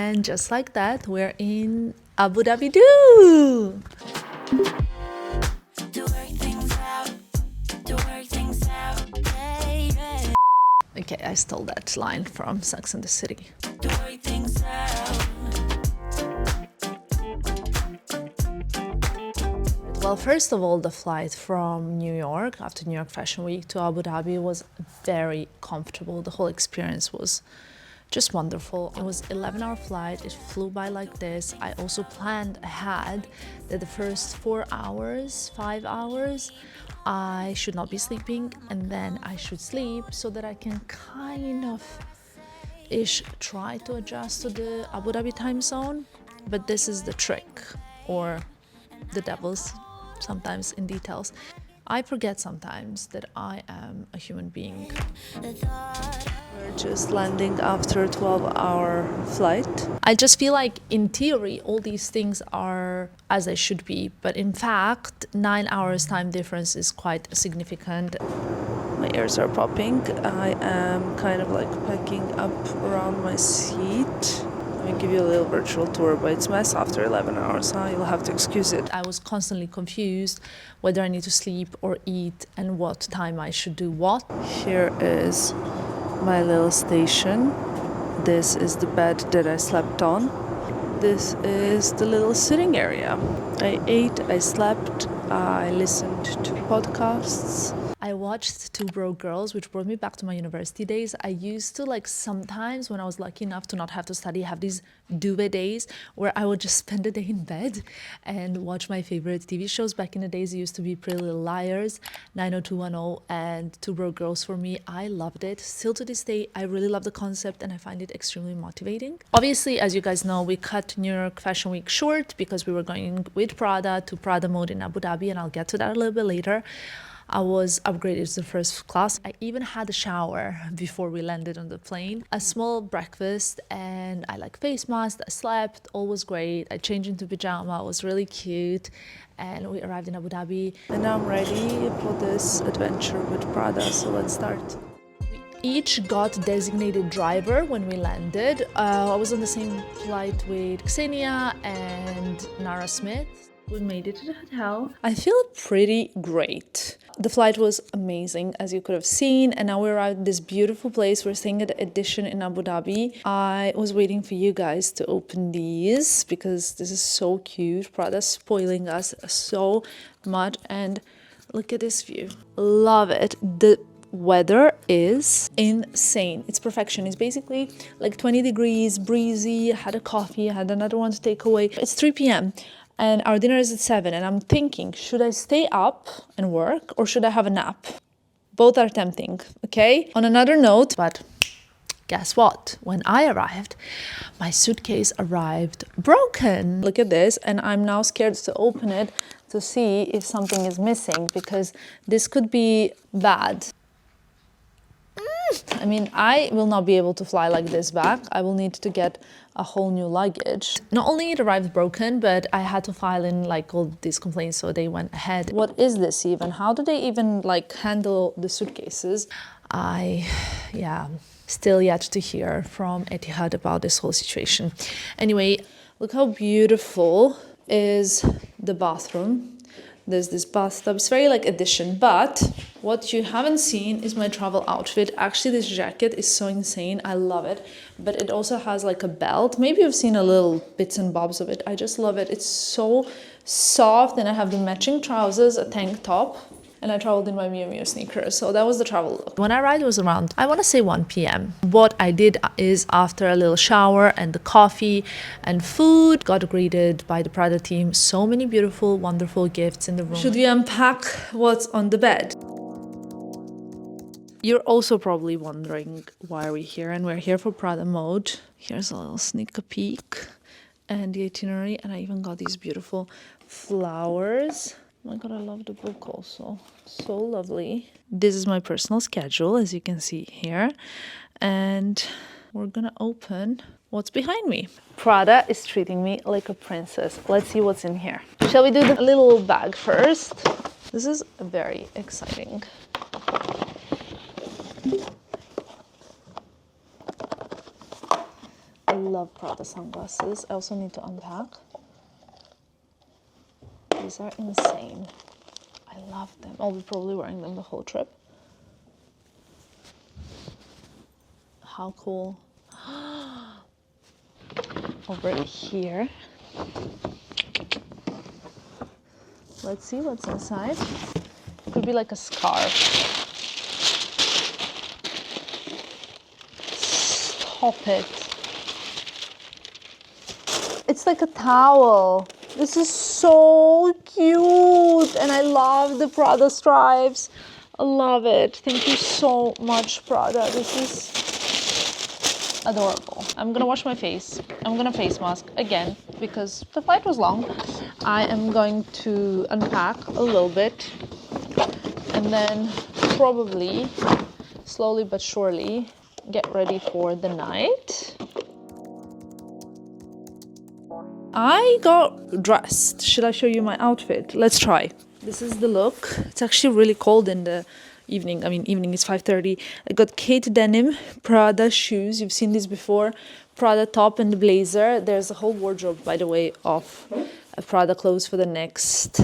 And just like that, we're in Abu Dhabi too. Okay, I stole that line from Sex and the City. Well, first of all, the flight from New York after New York Fashion Week to Abu Dhabi was very comfortable. The whole experience was just wonderful. It was 11-hour flight. It flew by like this. I also planned ahead that the first 4 hours, 5 hours, I should not be sleeping, and then I should sleep so that I can kind of try to adjust to the Abu Dhabi time zone. But this is the trick, or the devil's sometimes in details. I forget sometimes that I am a human being. We're just landing after a 12-hour flight. I just feel like in theory all these things are as they should be, but in fact 9 hours time difference is quite significant. My ears are popping. I am kind of like packing up around my seat. Let me give you a little virtual tour, but it's a mess after 11 hours, huh? You'll have to excuse it. I was constantly confused whether I need to sleep or eat and what time I should do what. Here is my little station. This is the bed that I slept on. This is the little sitting area. I ate, I slept, I listened to podcasts. I watched Two Broke Girls, which brought me back to my university days. I used to, like, sometimes when I was lucky enough to not have to study, have these duvet days where I would just spend the day in bed and watch my favorite TV shows. Back in the days, it used to be Pretty Little Liars, 90210, and Two Broke Girls. For me, I loved it. Still to this day, I really love the concept and I find it extremely motivating. Obviously, as you guys know, we cut New York Fashion Week short because we were going with Prada to Prada mode in Abu Dhabi, and I'll get to that a little bit later. I was upgraded to the first class. I even had a shower before we landed on the plane. A small breakfast, and I like face mask. I slept, all was great. I changed into pajama, it was really cute. And we arrived in Abu Dhabi. And now I'm ready for this adventure with Prada, so let's start. We each got designated driver when we landed. I was on the same flight with Xenia and Nara Smith. We made it to the hotel. I feel pretty great. The flight was amazing, as you could have seen, and now we arrived at this beautiful place. We're staying at the Edition in Abu Dhabi. I was waiting for you guys to open these because this is so cute. Prada's spoiling us so much, and look at this view. Love it. The weather is insane. It's perfection. It's basically like 20 degrees, breezy. I had a coffee, I had another one to take away. It's 3 p.m. and our dinner is at 7, and I'm thinking, should I stay up and work or should I have a nap? Both are tempting, okay? On another note, but guess what? When I arrived, my suitcase arrived broken. Look at this, and I'm now scared to open it to see if something is missing because this could be bad. I mean, I will not be able to fly like this back. I will need to get a whole new luggage. Not only it arrived broken, but I had to file in like all these complaints, so they went ahead. What is this even? How do they even like handle the suitcases? Still yet to hear from Etihad about this whole situation. Anyway, look how beautiful is the bathroom. There's this bathtub. It's very like Edition, but what you haven't seen is my travel outfit. Actually, this jacket is so insane. I love it, but it also has like a belt. Maybe you've seen a little bits and bobs of it. I just love it. It's so soft, and I have the matching trousers, a tank top, and I traveled in my Miu Miu sneakers. So that was the travel look. When I arrived, it was around, I want to say 1 p.m. What I did is, after a little shower and the coffee and food, got greeted by the Prada team. So many beautiful, wonderful gifts in the room. Should we unpack what's on the bed? You're also probably wondering why are we here, and we're here for Prada mode. Here's a little sneak peek and the itinerary, and I even got these beautiful flowers. Oh my god, I love the book also. So lovely. This is my personal schedule, as you can see here. And we're gonna open what's behind me. Prada is treating me like a princess. Let's see what's in here. Shall we do the little bag first? This is very exciting. I love Prada sunglasses. I also need to unpack. These are insane. I love them. I'll be probably wearing them the whole trip. How cool. Over here. Let's see what's inside. It could be like a scarf. Stop it. It's like a towel. This is so cute. And I love the Prada stripes. I love it. Thank you so much, Prada. This is adorable. I'm gonna wash my face. I'm gonna face mask again because the flight was long. I am going to unpack a little bit and then probably slowly but surely get ready for the night. I got dressed. Should I show you my outfit? Let's try. This is the look. It's actually really cold in the evening. I mean, evening is 5:30. I got Kate denim, Prada shoes. You've seen these before. Prada top and the blazer. There's a whole wardrobe, by the way, of Prada clothes for the next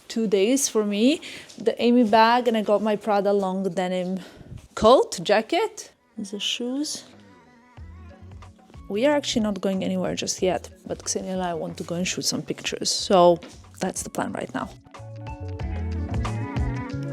2 days for me. The Amy bag, and I got my Prada long denim coat, jacket. These are shoes. We are actually not going anywhere just yet, but Xenia and I want to go and shoot some pictures. So that's the plan right now.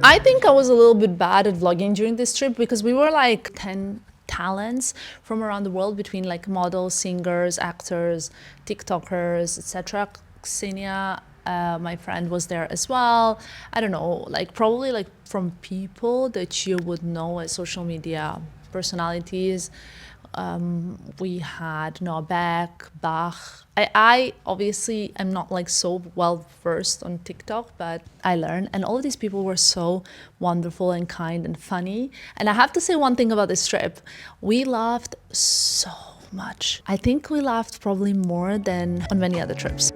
I think I was a little bit bad at vlogging during this trip because we were like 10 talents from around the world between like models, singers, actors, TikTokers, etc. Xenia, my friend, was there as well. I don't know, like probably like from people that you would know as social media personalities. We had Noah Beck, Bach. I obviously am not like so well versed on TikTok, but I learned, and all of these people were so wonderful and kind and funny. And I have to say one thing about this trip. We laughed so much. I think we laughed probably more than on many other trips.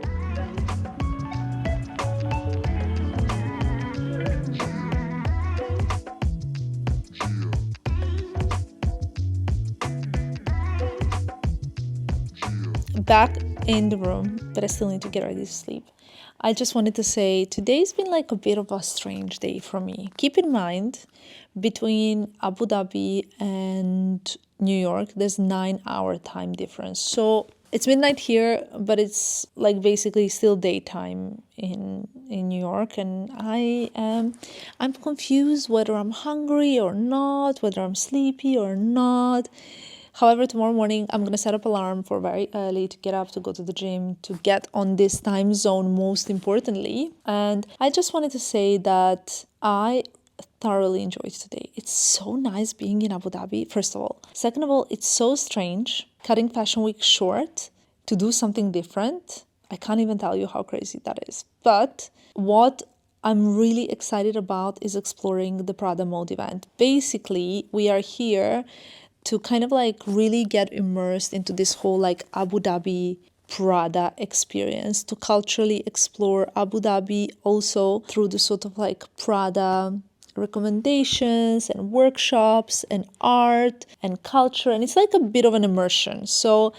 Back in the room, but I still need to get ready to sleep. I just wanted to say today's been like a bit of a strange day for me. Keep in mind, between Abu Dhabi and New York, there's 9-hour time difference. So it's midnight here, but it's like basically still daytime in New York, and I'm confused whether I'm hungry or not, whether I'm sleepy or not. However, tomorrow morning, I'm going to set up alarm for very early to get up, to go to the gym, to get on this time zone, most importantly. And I just wanted to say that I thoroughly enjoyed today. It's so nice being in Abu Dhabi, first of all. Second of all, it's so strange cutting Fashion Week short to do something different. I can't even tell you how crazy that is. But what I'm really excited about is exploring the Prada Mode event. Basically, we are here to kind of like really get immersed into this whole like Abu Dhabi Prada experience, to culturally explore Abu Dhabi also through the sort of like Prada recommendations and workshops and art and culture. And it's like a bit of an immersion. So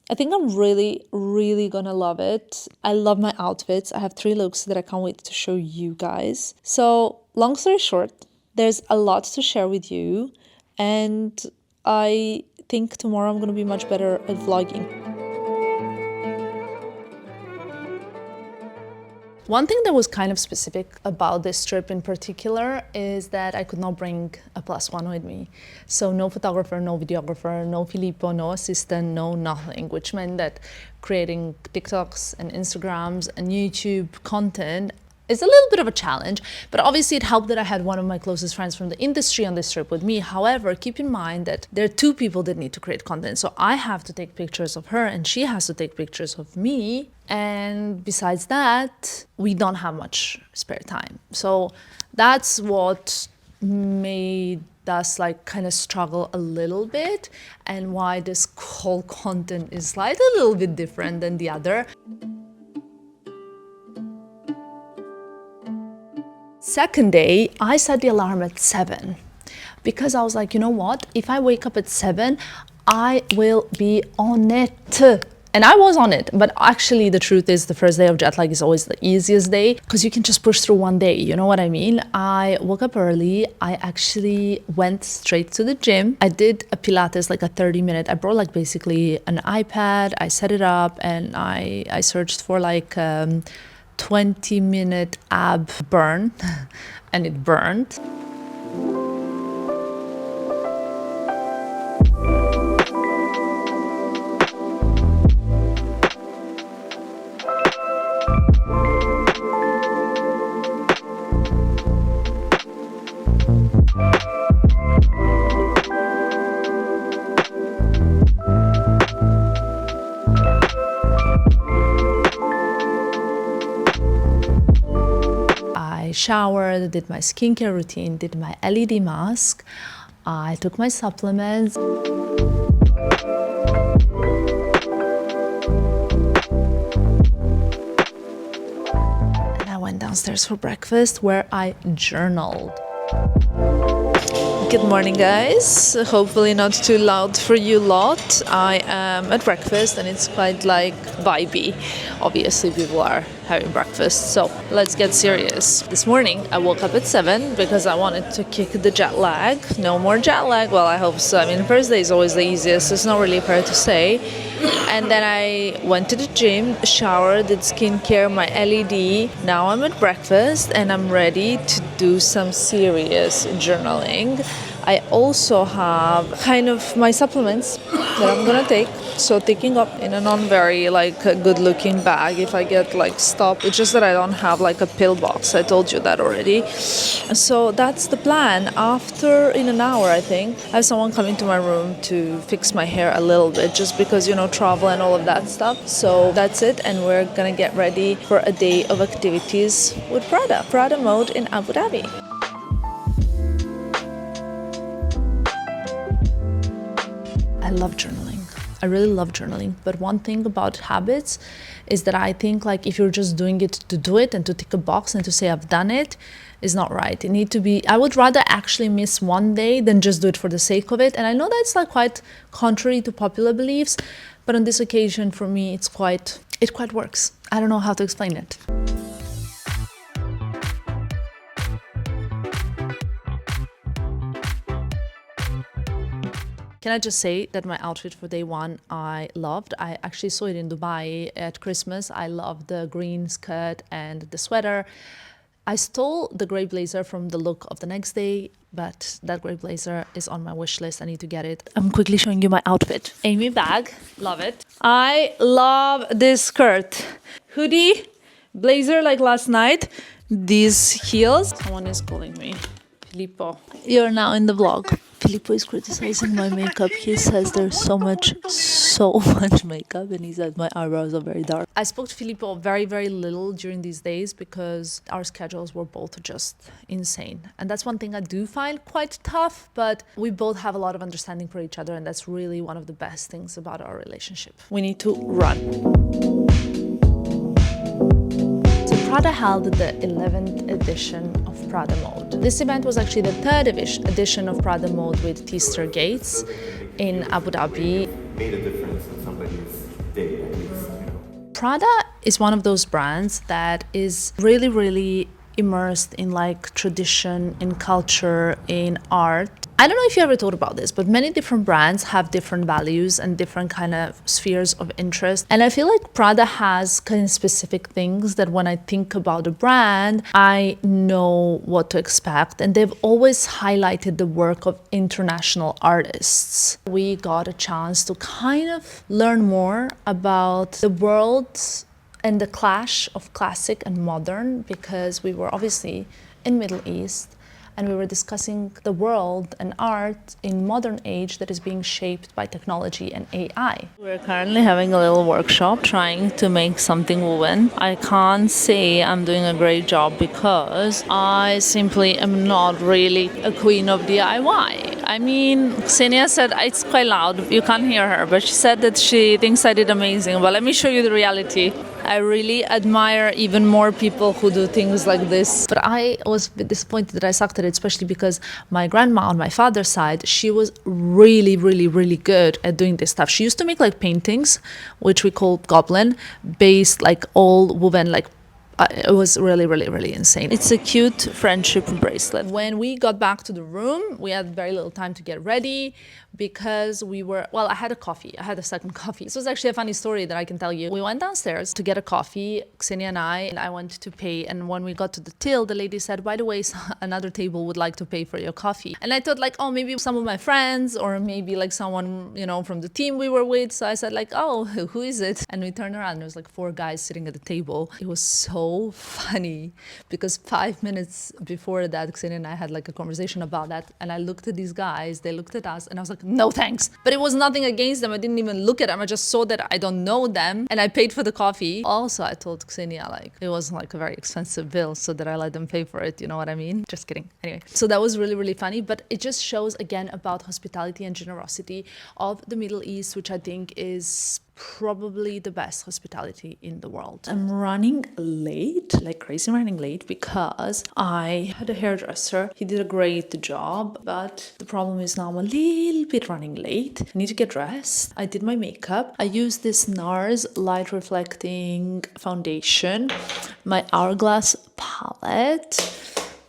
I think I'm really, really gonna love it. I love my outfits. I have 3 looks that I can't wait to show you guys. So long story short, there's a lot to share with you, and I think tomorrow I'm going to be much better at vlogging. One thing that was kind of specific about this trip in particular is that I could not bring a +1 with me. So no photographer, no videographer, no Filippo, no assistant, no nothing, which meant that creating TikToks and Instagrams and YouTube content is a little bit of a challenge, but obviously it helped that I had one of my closest friends from the industry on this trip with me. However, keep in mind that there are 2 people that need to create content. So I have to take pictures of her and she has to take pictures of me. And besides that, we don't have much spare time. So that's what made us like kind of struggle a little bit, and why this whole content is like a little bit different than the other. Second day, I set the alarm at 7 because I was like, you know what? If I wake up at 7, I will be on it. And I was on it, but actually the truth is the first day of jet lag is always the easiest day because you can just push through one day, you know what I mean? I woke up early. I actually went straight to the gym. I did a Pilates, like a 30-minute. I brought like basically an iPad. I set it up and I searched for like 20-minute ab burn and it burned. I showered, did my skincare routine, did my LED mask, I took my supplements. And I went downstairs for breakfast where I journaled. Good morning, guys. Hopefully not too loud for you lot. I am at breakfast and it's quite like vibey. Obviously people are having breakfast, so let's get serious. This morning I woke up at 7 because I wanted to kick the jet lag. No more jet lag. Well, I hope so. I mean, first day is always the easiest. It's not really fair to say. And then I went to the gym, showered, did skincare, my LED. Now I'm at breakfast and I'm ready to do some serious journaling. I also have kind of my supplements that I'm gonna take. So taking up in a non very like good looking bag if I get like stopped. It's just that I don't have like a pill box. I told you that already. So that's the plan. After in an hour, I think, I have someone coming to my room to fix my hair a little bit just because, you know, travel and all of that stuff. So that's it. And we're gonna get ready for a day of activities with Prada. Prada mode in Abu Dhabi. I love journaling. I really love journaling. But one thing about habits is that I think like if you're just doing it to do it and to tick a box and to say I've done it is not right. It need to be, I would rather actually miss one day than just do it for the sake of it. And I know that's like quite contrary to popular beliefs, but on this occasion for me it quite works. I don't know how to explain it. Can I just say that my outfit for day one I loved. I actually saw it in Dubai at Christmas. I loved the green skirt and the sweater. I stole the grey blazer from the look of the next day, but that grey blazer is on my wish list. I need to get it. I'm quickly showing you my outfit. Amy bag, love it. I love this skirt. Hoodie, blazer like last night. These heels. Someone is calling me. Filippo, you're now in the vlog. Filippo is criticizing my makeup. He says there's so much makeup and he says my eyebrows are very dark. I spoke to Filippo very, very little during these days because our schedules were both just insane. And that's one thing I do find quite tough, but we both have a lot of understanding for each other and that's really one of the best things about our relationship. We need to run. Prada held the 11th edition of Prada Mode. This event was actually the 3rd edition of Prada Mode with Teaster Gates in Abu Dhabi. Made a difference in somebody's day, at least, you know. Prada is one of those brands that is really, really immersed in like tradition, in culture, in art. I don't know if you ever thought about this, but many different brands have different values and different kind of spheres of interest. And I feel like Prada has kind of specific things that when I think about a brand, I know what to expect. And they've always highlighted the work of international artists. We got a chance to kind of learn more about the world and the clash of classic and modern because we were obviously in Middle East. And we were discussing the world and art in modern age that is being shaped by technology and AI. We're currently having a little workshop trying to make something woven. I can't say I'm doing a great job because I simply am not really a queen of DIY. I mean, Ksenia said it's quite loud. You can't hear her, but she said that she thinks I did amazing. But let me show you the reality. I really admire even more people who do things like this. But I was a bit disappointed that I sucked at it, especially because my grandma on my father's side, she was really, really, really good at doing this stuff. She used to make like paintings, which we call goblin, based like all woven like it was really, really, really insane. It's a cute friendship bracelet. When we got back to the room, we had very little time to get ready because we were, well, I had a coffee. I had a second coffee. This was actually a funny story that I can tell you. We went downstairs to get a coffee, Ksenia and I went to pay. And when we got to the till, the lady said, by the way, another table would like to pay for your coffee. And I thought like, oh, maybe some of my friends or maybe like someone, you know, from the team we were with. So I said like, oh, who is it? And we turned around and there was like 4 guys sitting at the table. It was so funny because 5 minutes before that, Ksenia and I had like a conversation about that. And I looked at these guys, they looked at us and I was like, no thanks. But it was nothing against them. I didn't even look at them. I just saw that I don't know them and I paid for the coffee. Also, I told Ksenia like it wasn't like a very expensive bill so that I let them pay for it. You know what I mean? Just kidding. Anyway, so that was really, really funny. But it just shows again about hospitality and generosity of the Middle East, which I think is probably the best hospitality in the world. I'm running late, like crazy running late because I had a hairdresser. He did a great job, but the problem is now I'm a little bit running late. I need to get dressed. I did my makeup. I used this NARS light reflecting foundation, my Hourglass palette.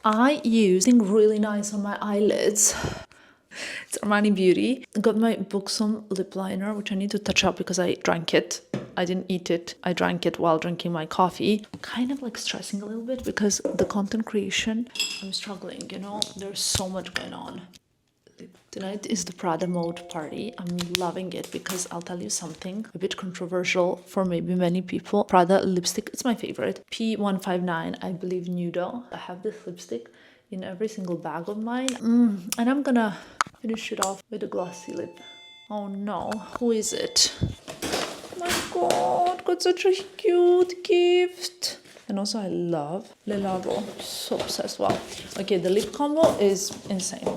I used something really nice on my eyelids. It's Armani Beauty. I got my Buxom lip liner, which I need to touch up because I drank it. I didn't eat it. I drank it while drinking my coffee. Kind of like stressing a little bit because the content creation, I'm struggling, you know? There's so much going on. Tonight is the Prada mode party. I'm loving it because I'll tell you something a bit controversial for maybe many people. Prada lipstick, it's my favorite. P159, I believe Nudo. I have this lipstick in every single bag of mine. And I'm gonna finish it off with a glossy lip. Oh no, who is it? Oh my god, got such a cute gift. And also I love Le Labo, so obsessed. Wow. Okay, the lip combo is insane.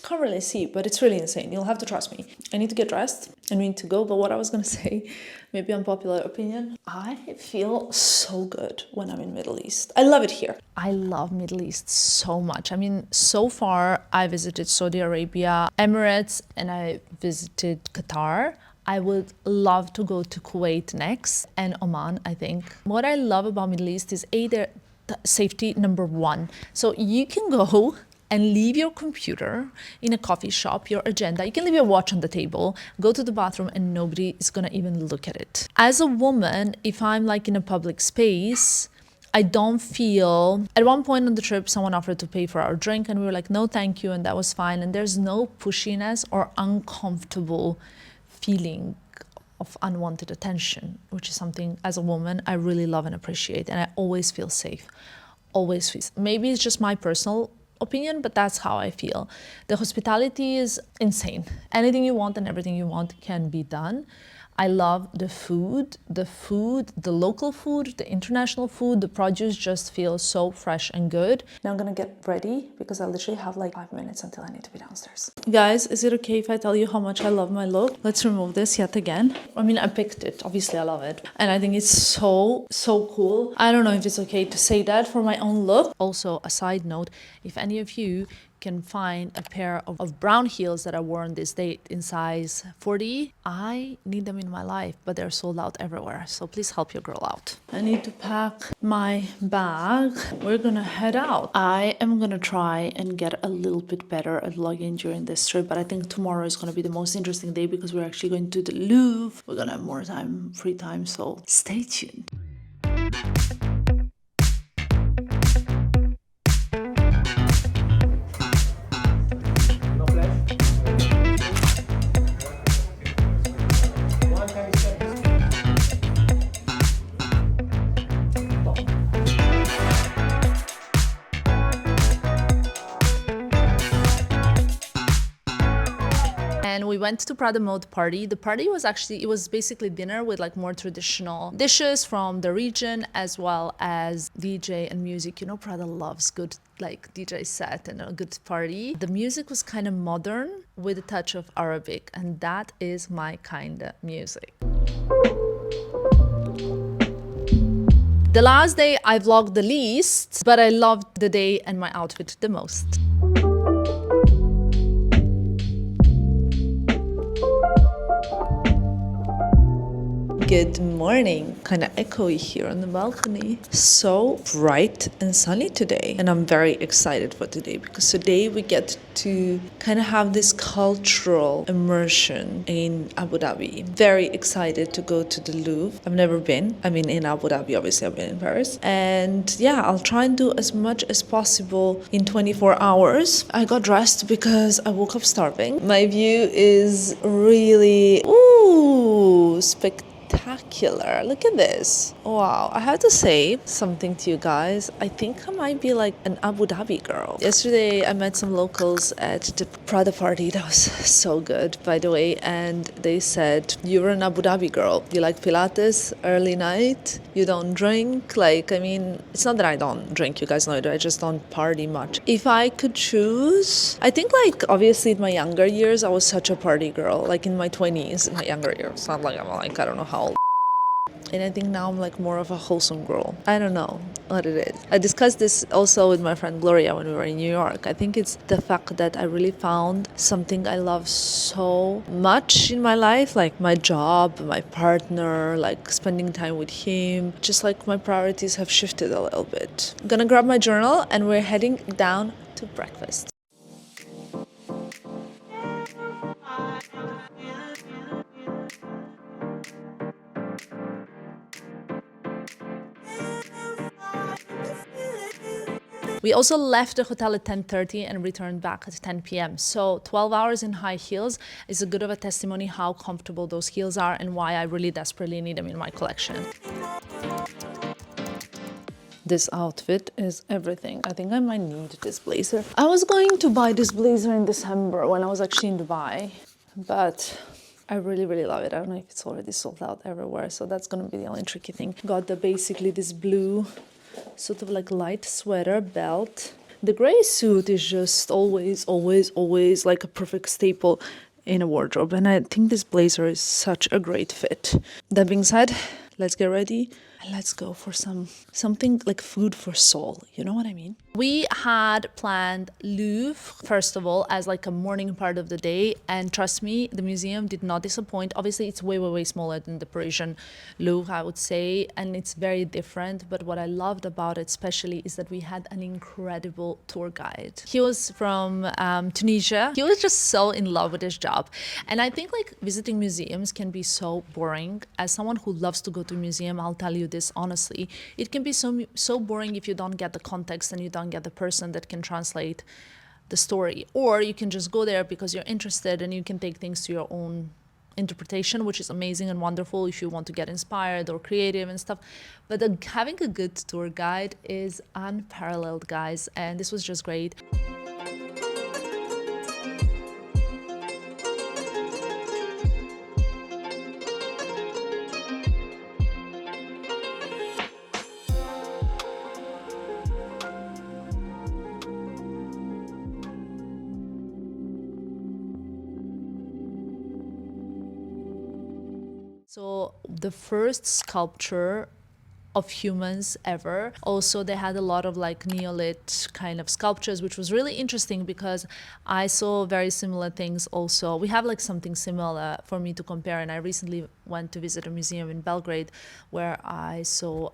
Can't really see, but it's really insane. You'll have to trust me. I need to get dressed and we need to go. But what I was gonna say, maybe unpopular opinion, I feel so good when I'm in Middle East. I love it here. I love Middle East so much. I mean, so far I visited Saudi Arabia, Emirates, and I visited Qatar. I would love to go to Kuwait next and Oman, I think. What I love about Middle East is their safety number 1. So you can go and leave your computer in a coffee shop, your agenda. You can leave your watch on the table, go to the bathroom, and nobody is gonna even look at it. As a woman, if I'm like in a public space, I don't feel... At one point on the trip, someone offered to pay for our drink, and we were like, no, thank you, and that was fine. And there's no pushiness or uncomfortable feeling of unwanted attention, which is something, as a woman, I really love and appreciate, and I always feel safe. Always feel... Maybe it's just my personal opinion, but that's how I feel. The hospitality is insane. Anything you want and everything you want can be done. I love the food, the local food, the international food. The produce just feels so fresh and good. Now I'm gonna get ready because I literally have like 5 minutes until I need to be downstairs. Guys, is it okay if I tell you how much I love my look? Let's remove this yet again. I mean, I picked it. Obviously, I love it. And I think it's so cool. I don't know if it's okay to say that for my own look. Also, a side note, if any of you can find a pair of brown heels that I wore on this date in size 40, I need them in my life, but they're sold out everywhere. So please help your girl out. I need to pack my bag. We're gonna head out. I am gonna try and get a little bit better at vlogging during this trip, but I think tomorrow is gonna be the most interesting day because we're actually going to the Louvre. We're gonna have more time, free time, so stay tuned. We went to Prada Mode party. The party was actually, it was basically dinner with like more traditional dishes from the region, as well as DJ and music. You know, Prada loves good like DJ set and a good party. The music was kind of modern with a touch of Arabic, and that is my kind of music. The last day I vlogged the least, but I loved the day and my outfit the most. Good morning. Kind of echoey here on the balcony. So bright and sunny today. And I'm very excited for today because today we get to kind of have this cultural immersion in Abu Dhabi. Very excited to go to the Louvre. I've never been. I mean, in Abu Dhabi, obviously I've been in Paris. And yeah, I'll try and do as much as possible in 24 hours. I got dressed because I woke up starving. My view is really, spectacular. Look at this. Wow. I have to say something to you guys. I think I might be like an Abu Dhabi girl. Yesterday I met some locals at the Prada party. That was so good, by the way. And they said, you're an Abu Dhabi girl. You like Pilates, early night. You don't drink. Like, I mean, it's not that I don't drink. You guys know it. I just don't party much. If I could choose, I think like obviously in my younger years, I was such a party girl. Like in my 20s, in my younger years. It's not like I'm like, I don't know how old. And I think now I'm like more of a wholesome girl. I don't know what it is. I discussed this also with my friend Gloria when we were in New York. I think it's the fact that I really found something I love so much in my life, like my job, my partner, like spending time with him. Just like my priorities have shifted a little bit. I'm gonna grab my journal and we're heading down to breakfast. We also left the hotel at 10:30 and returned back at 10 p.m. So 12 hours in high heels is a good of a testimony how comfortable those heels are and why I really desperately need them in my collection. This outfit is everything. I think I might need this blazer. I was going to buy this blazer in December when I was actually in Dubai, but I really, really love it. I don't know if it's already sold out everywhere, so that's gonna be the only tricky thing. Got basically this blue sort of like light sweater belt. The gray suit is just always like a perfect staple in a wardrobe, and I think this blazer is such a great fit. That being said, let's get ready and let's go for something like food for soul. You know what I mean? We had planned Louvre, first of all, as like a morning part of the day. And trust me, the museum did not disappoint. Obviously, it's way smaller than the Parisian Louvre, I would say. And it's very different. But what I loved about it especially is that we had an incredible tour guide. He was from Tunisia. He was just so in love with his job. And I think like visiting museums can be so boring. As someone who loves to go to a museum, I'll tell you this honestly. It can be so boring if you don't get the context and you don't get the person that can translate the story. Or you can just go there because you're interested and you can take things to your own interpretation, which is amazing and wonderful if you want to get inspired or creative and stuff. But having a good tour guide is unparalleled, guys, and this was just great. So the first sculpture of humans ever. Also, they had a lot of like Neolith kind of sculptures, which was really interesting because I saw very similar things also. We have like something similar for me to compare, and I recently went to visit a museum in Belgrade where I saw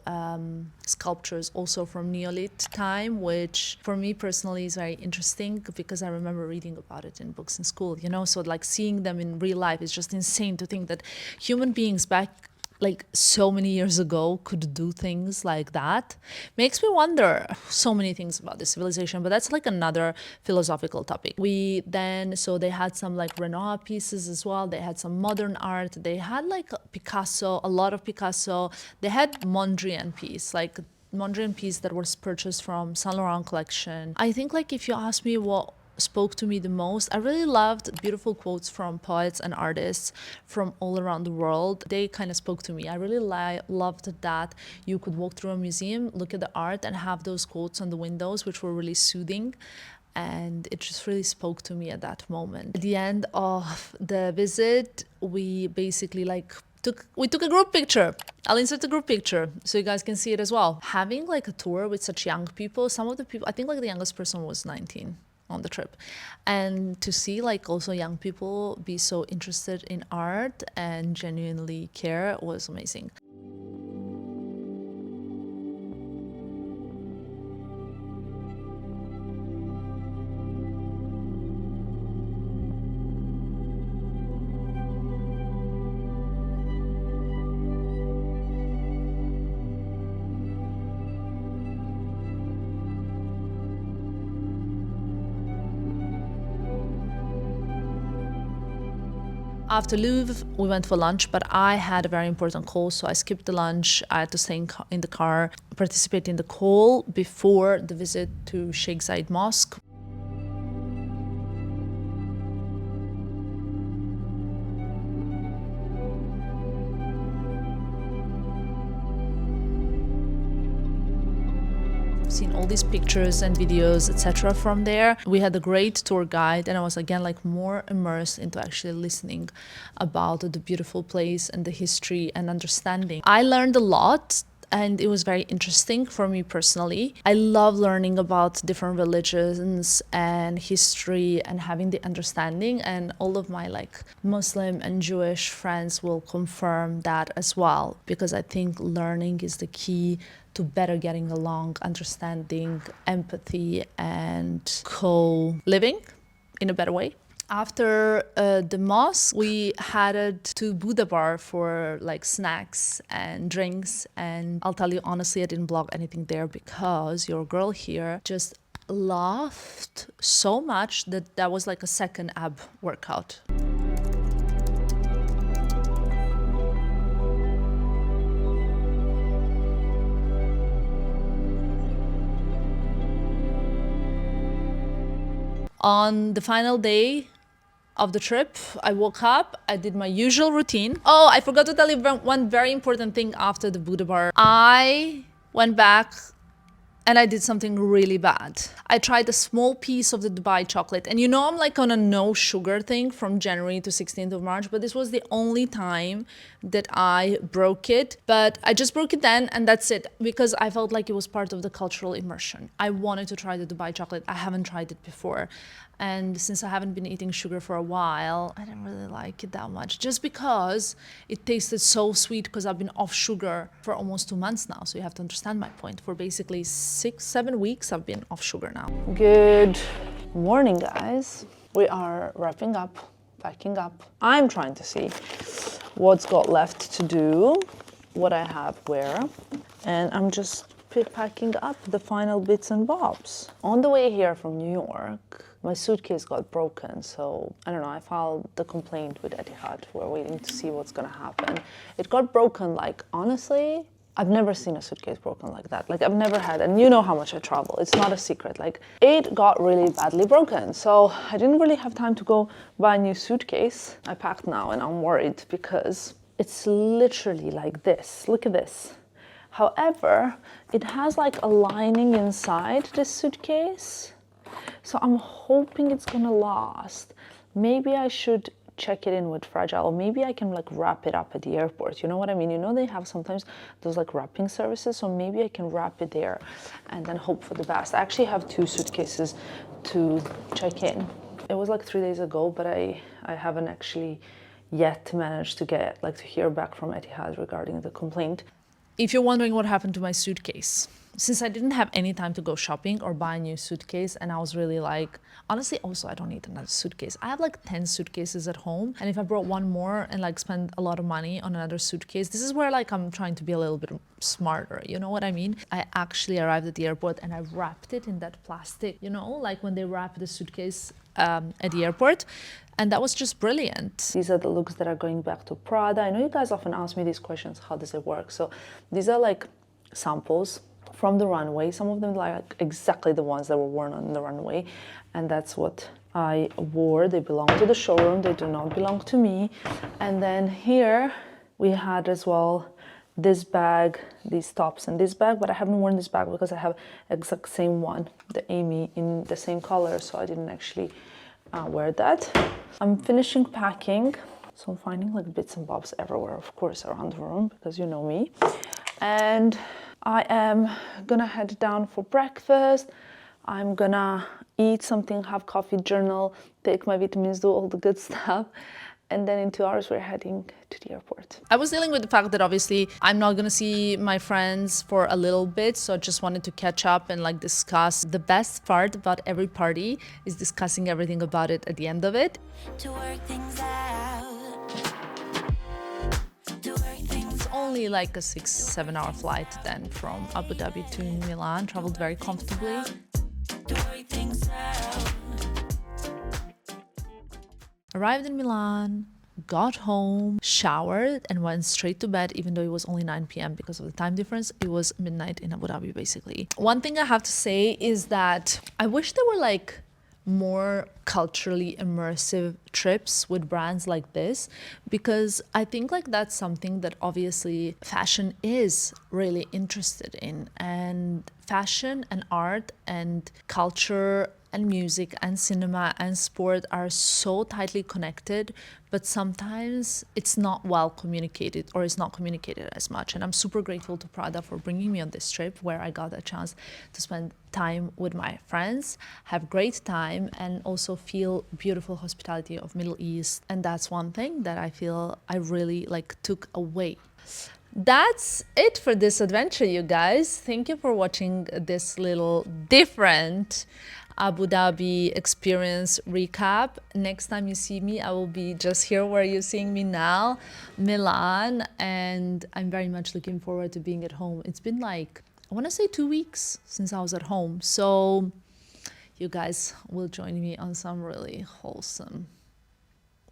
sculptures also from Neolith time, which for me personally is very interesting because I remember reading about it in books in school, you know, so like seeing them in real life is just insane to think that human beings back like so many years ago could do things like that. Makes me wonder so many things about this civilization, but that's like another philosophical topic. So they had some like Renoir pieces as well. They had some modern art. They had like Picasso, a lot of Picasso. They had Mondrian piece, that was purchased from Saint Laurent collection. I think like if you ask me what spoke to me the most. I really loved beautiful quotes from poets and artists from all around the world. They kind of spoke to me. I really loved that you could walk through a museum, look at the art, and have those quotes on the windows, which were really soothing. And it just really spoke to me at that moment. At the end of the visit, we basically took a group picture. I'll insert a group picture so you guys can see it as well. Having like a tour with such young people, some of the people, I think like the youngest person was 19 on the trip. And to see like also young people be so interested in art and genuinely care was amazing. After Louvre, we went for lunch, but I had a very important call, so I skipped the lunch. I had to stay in the car, participate in the call before the visit to Sheikh Zayed Mosque. Seen all these pictures and videos, etc. from there. We had a great tour guide, and I was again like more immersed into actually listening about the beautiful place and the history and understanding. I learned a lot, and it was very interesting for me personally. I love learning about different religions and history and having the understanding, and all of my like Muslim and Jewish friends will confirm that as well, because I think learning is the key to better getting along, understanding, empathy, and co-living in a better way. After the mosque, we headed to Buddha bar for like snacks and drinks. And I'll tell you honestly, I didn't vlog anything there because your girl here just laughed so much that that was like a second ab workout. On the final day of the trip, I woke up, I did my usual routine. Oh, I forgot to tell you one very important thing after the Buddha bar. I went back and I did something really bad. I tried a small piece of the Dubai chocolate, and you know I'm like on a no sugar thing from January to 16th of March, but this was the only time that I broke it. But I just broke it then, and that's it, because I felt like it was part of the cultural immersion. I wanted to try the Dubai chocolate. I haven't tried it before. And since I haven't been eating sugar for a while, I didn't really like it that much, just because it tasted so sweet, because I've been off sugar for almost 2 months now. So you have to understand my point. For basically 6-7 weeks, I've been off sugar now. Good morning, guys. We are wrapping up, packing up. I'm trying to see what's got left to do, what I have where, and I'm just packing up the final bits and bobs. On the way here from New York, my suitcase got broken, so I don't know, I filed the complaint with Etihad. We're waiting to see what's gonna happen. It got broken, like, honestly, I've never seen a suitcase broken like that. Like, I've never had, and you know how much I travel, it's not a secret. Like, it got really badly broken, so I didn't really have time to go buy a new suitcase. I packed now, and I'm worried because it's literally like this. Look at this. However, it has like a lining inside this suitcase. So I'm hoping it's gonna last. Maybe I should check it in with Fragile, or maybe I can like wrap it up at the airport. You know what I mean? You know, they have sometimes those like wrapping services, so maybe I can wrap it there and then hope for the best. I actually have 2 suitcases to check in. It was like 3 days ago, but I haven't actually yet managed to hear back from Etihad regarding the complaint. If you're wondering what happened to my suitcase, since I didn't have any time to go shopping or buy a new suitcase, and I was really like, honestly, also I don't need another suitcase. I have like 10 suitcases at home, and if I brought one more and like spend a lot of money on another suitcase, this is where like I'm trying to be a little bit smarter, you know what I mean? I actually arrived at the airport and I wrapped it in that plastic, you know, like when they wrap the suitcase at the airport. And that was just brilliant. These are the looks that are going back to Prada. I know you guys often ask me these questions, how does it work? So these are like samples from the runway. Some of them like exactly the ones that were worn on the runway, and that's what I wore. They belong to the showroom, they do not belong to me. And then here we had as well this bag, these tops and this bag, but I haven't worn this bag because I have exact same one, the Amy, in the same color, so I didn't actually wear that. I'm finishing packing, so I'm finding like bits and bobs everywhere, of course, around the room, because you know me. And I am gonna head down for breakfast. I'm gonna eat something, have coffee, journal, take my vitamins, do all the good stuff. And then in 2 hours, we're heading to the airport. I was dealing with the fact that obviously I'm not gonna see my friends for a little bit, so I just wanted to catch up and like discuss. The best part about every party is discussing everything about it at the end of it. To work things out. It's only like a 6-7 hour flight then from Abu Dhabi to Milan, traveled very comfortably. To work things out. Arrived in Milan, got home, showered, and went straight to bed, even though it was only 9 p.m. because of the time difference. It was midnight in Abu Dhabi, basically. One thing I have to say is that I wish there were like more culturally immersive trips with brands like this, because I think like that's something that obviously fashion is really interested in, and fashion and art and culture and music and cinema and sport are so tightly connected, but sometimes it's not well communicated, or it's not communicated as much. And I'm super grateful to Prada for bringing me on this trip, where I got a chance to spend time with my friends, have great time, and also feel beautiful hospitality of Middle East. And that's one thing that I feel I really like took away. That's it for this adventure, you guys. Thank you for watching this little different Abu Dhabi experience recap. Next time you see me, I will be just here where you're seeing me now, Milan, and I'm very much looking forward to being at home. It's been like, I want to say 2 weeks since I was at home, so you guys will join me on some really wholesome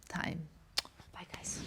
time. Bye guys.